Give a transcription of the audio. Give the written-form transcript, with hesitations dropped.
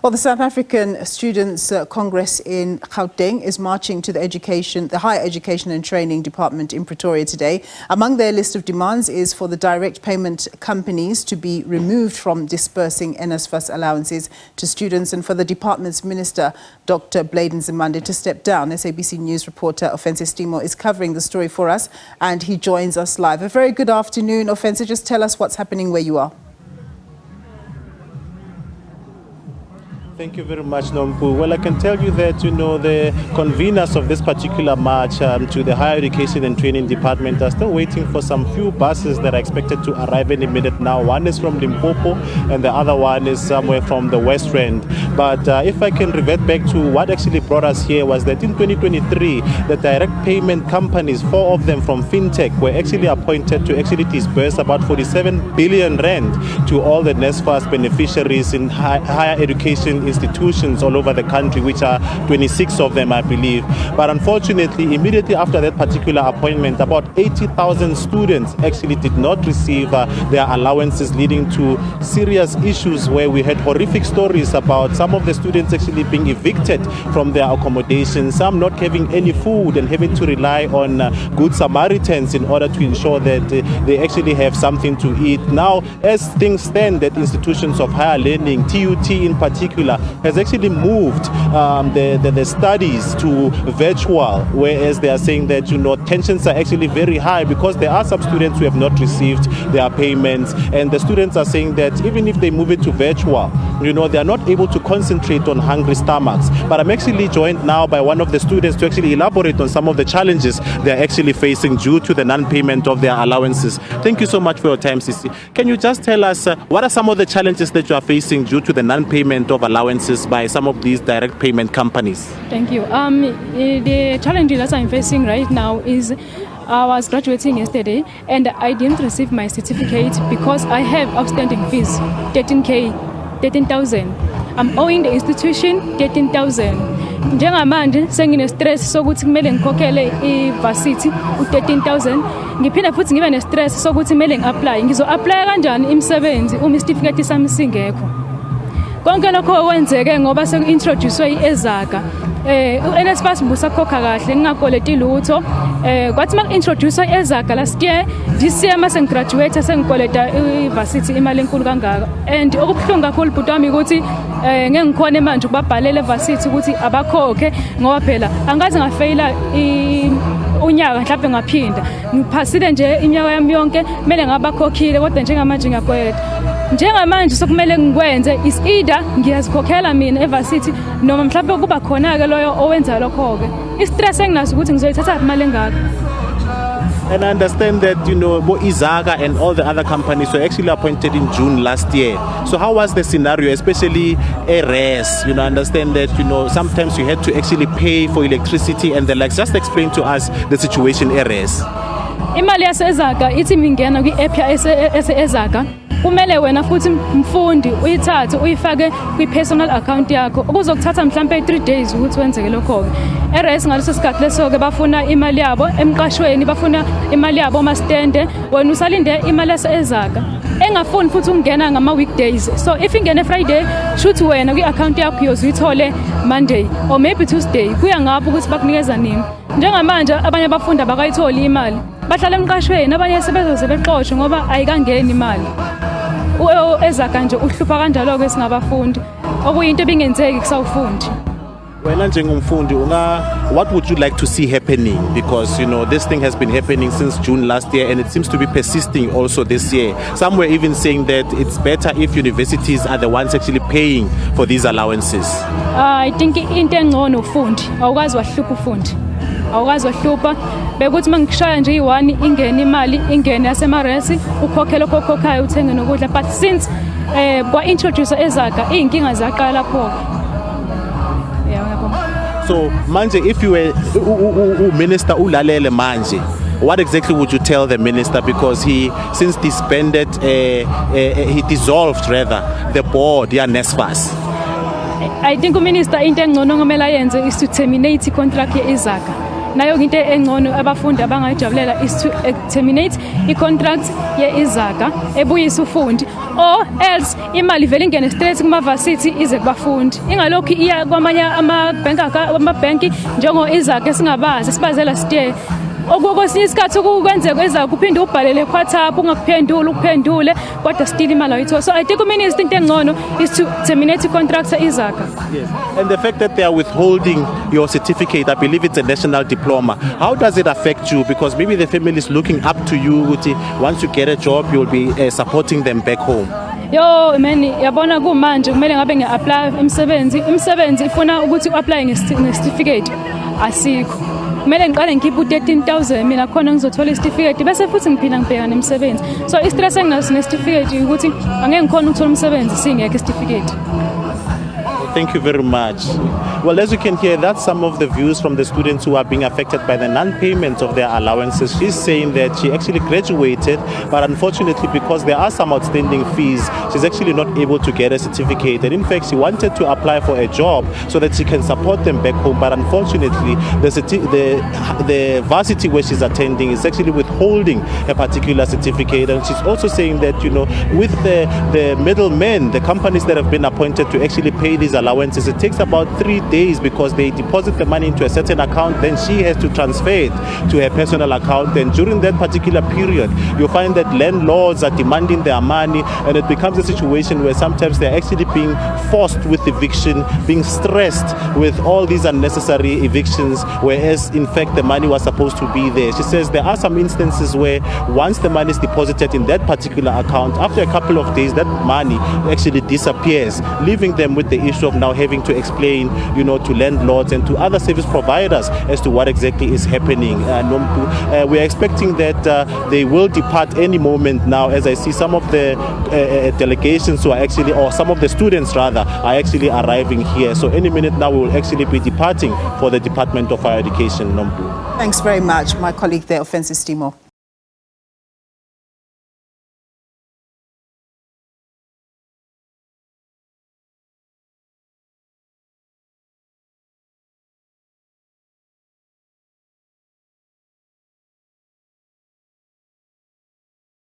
Well, the South African Students' Congress in Gauteng is marching to the Higher Education and Training Department in Pretoria today. Among their list of demands is for the direct payment companies to be removed from disbursing NSFAS allowances to students and for the department's Minister Dr Blade Nzimande to step down. SABC News reporter Ofentse Setimo is covering the story for us and he joins us live. A very good afternoon, Ofentse. Just tell us what's happening where you are. Thank you very much, Nompu. Well, I can tell you that, the conveners of this particular march to the Higher Education and Training Department are still waiting for some few buses that are expected to arrive any minute now. One is from Limpopo and the other one is somewhere from the West Rand. But if I can revert back to what actually brought us here was that in 2023, the direct payment companies, 4 of them from FinTech, were actually appointed to actually disburse about 47 billion rand to all the NSFAS beneficiaries in higher education institutions all over the country, which are 26 of them, I believe. But unfortunately, immediately after that particular appointment, about 80,000 students actually did not receive their allowances, leading to serious issues where we had horrific stories about some of the students actually being evicted from their accommodation, some not having any food and having to rely on good Samaritans in order to ensure that they actually have something to eat. Now, as things stand, that institutions of higher learning, TUT in particular, has actually moved the studies to virtual, whereas they are saying that tensions are actually very high because there are some students who have not received their payments, and the students are saying that even if they move it to virtual, they are not able to concentrate on hungry stomachs. But I'm actually joined now by one of the students to actually elaborate on some of the challenges they're actually facing due to the non-payment of their allowances. Thank you so much for your time, Sisi. Can you just tell us what are some of the challenges that you are facing due to the non-payment of allowances by some of these direct payment companies? Thank you. The challenge that I'm facing right now is I was graduating yesterday and I didn't receive my certificate because I have outstanding fees, 13,000. I'm owing the institution 13,000. Njengamanje sengine stress sokuthi kumele ngikhokhele i-varsity u-13,000. Ngiphinda futhi ngibe ne-stress sokuthi kumele ngi-apply. Ngizo-apply kanjani imisebenzi uma isitifiketi sami singekho? Konke lokho kwenzeke ngoba seku-introducewe i-ezaka. NSFAS busakhokha kahle ngingakoleti lutho. Kwathi maku-introducewe i-ezaka last year, this year mase ngigraduate sengikoleta i-varsity imali enkulu kangaka. And okubuhlungu kakhulu bhuti wami ukuthi ngeke ngikhone manje ukubabhalela e-varsity ukuthi abakhokhe ngoba phela angaze ngafeyila unyaka mhlawumbe ngaphinda. Ngiphasile nje iminyaka yami yonke kumele ngabakhokhile kodwa njengamanje ngiyakweleta. Njengamanje sokumele ngikwenze is either ngiyazikhokhela mina e-varsity noma mhlawumbe kuba khona ke loyo owenza lokho ke. I-stress enginaso ukuthi ngizoyithatha imali engaka. And I understand that, Izaka and all the other companies were actually appointed in June last year. So how was the scenario, especially ARES? I understand that, sometimes you had to actually pay for electricity and the likes. Just explain to us the situation ARES. Imali yase-Ezaka ithi mingena kwi-app yase-Ezaka kumele wena futhi mfundi uyithathe uyifake kwi-personal account yakho okuzokuthatha mhlambe 3 days ukuthi wenzeke lokho-ke. ARES ngaleso sikhathi leso-ke bafuna imali yabo emqashweni, bafuna imali yabo mastende, wena usalinde imali yase-Ezaka engafuni futhi ukungena ngama-weekdays. So if ingene Friday, shoot wena kwi-account yakho uyozuyithole Monday or maybe Tuesday, kuya ngapho ukuthi bakunikeza nini. Njengamanje abanye abafundi abakayitholi imali, bahlala emqashweni, abanye sebezoze beqoshwe ngoba ayikangeni imali. Ezaka nje uhlupha kanjalo-ke singabafundi okuyinto ebingenzeki kusawufundi. Wena njengomfundi what would you like to see happening, because this thing has been happening since June last year and it seems to be persisting also this year. Some were even saying that it's better if universities are the ones actually paying for these allowances. I think into engcono ufundi awukazi wahlupha ufundi, awukazi wahlupha bekuthi mangishaya nje i1 ingene imali ingene yasemaresi ukhokhela okhokhayo uthenge nokudla, but since kwa-introduce ezaka iy'nkinga zaqala lapho. So manje, if you were minister ulalele manje, what exactly would you tell the minister, because he since disbanded he dissolved rather the board NSFAS? I think uminister into engcono ngamela yenze is to terminate contract ye-Ezaka. nayo into engcono abafundi abangayijabulela is to terminate i-contract ye-izaga ebuyisa ufundi, or else imali vele ingene straight kuma-varsity ize kubafundi, ingalokhu iya kwamanye amabhenki njengo-izaga esingabazi sibazela sitye. Okwesinye isikhathi kwenzeka izaga uphinde ubhalele WhatsApp uphendule kodwa still imali ayithola. So I think uMinister into engcono is to terminate i-contract izaga. Yes. And the fact that they are withholding your certificate, I believe it's a national diploma. How does it affect you? Because maybe the family is looking up to you. Once you get a job, you'll be supporting them back home. Yo man, yabona kumanje kumele ngabe ngi-apply imisebenzi ifuna ukuthi u-apply nge-certificate asikho. Kumele ngiqale ngikhiphe u-13,000 mina khona ngizothola isitifiketi bese futhi ngiphila ngibhekana nemisebenzi. So i-stress enginaso nesitifiketi ukuthi angeke ngikhona ukuthola umsebenzi singekho isitifiketi. Thank you very much. Well, as you can hear, that's some of the views from the students who are being affected by the non-payment of their allowances. She's saying that she actually graduated, but unfortunately, because there are some outstanding fees, she's actually not able to get a certificate. And in fact, she wanted to apply for a job so that she can support them back home. But unfortunately, the varsity where she's attending is actually withholding a particular certificate. And she's also saying that, with the middlemen, the companies that have been appointed to actually pay these allowances, it takes about 3 days because they deposit the money into a certain account, then she has to transfer it to her personal account. And during that particular period, you find that landlords are demanding their money, and it becomes a situation where sometimes they're actually being forced with eviction, being stressed with all these unnecessary evictions, whereas in fact the money was supposed to be there. She says there are some instances where once the money is deposited in that particular account, after a couple of days that money actually disappears, leaving them with the issue of now having to explain, to landlords and to other service providers as to what exactly is happening. We are expecting that they will depart any moment now, as I see some of the delegations who are actually, or some of the students rather, are actually arriving here. So any minute now we will actually be departing for the Department of Higher Education. Thanks very much, my colleague there, Ofentse Setimo.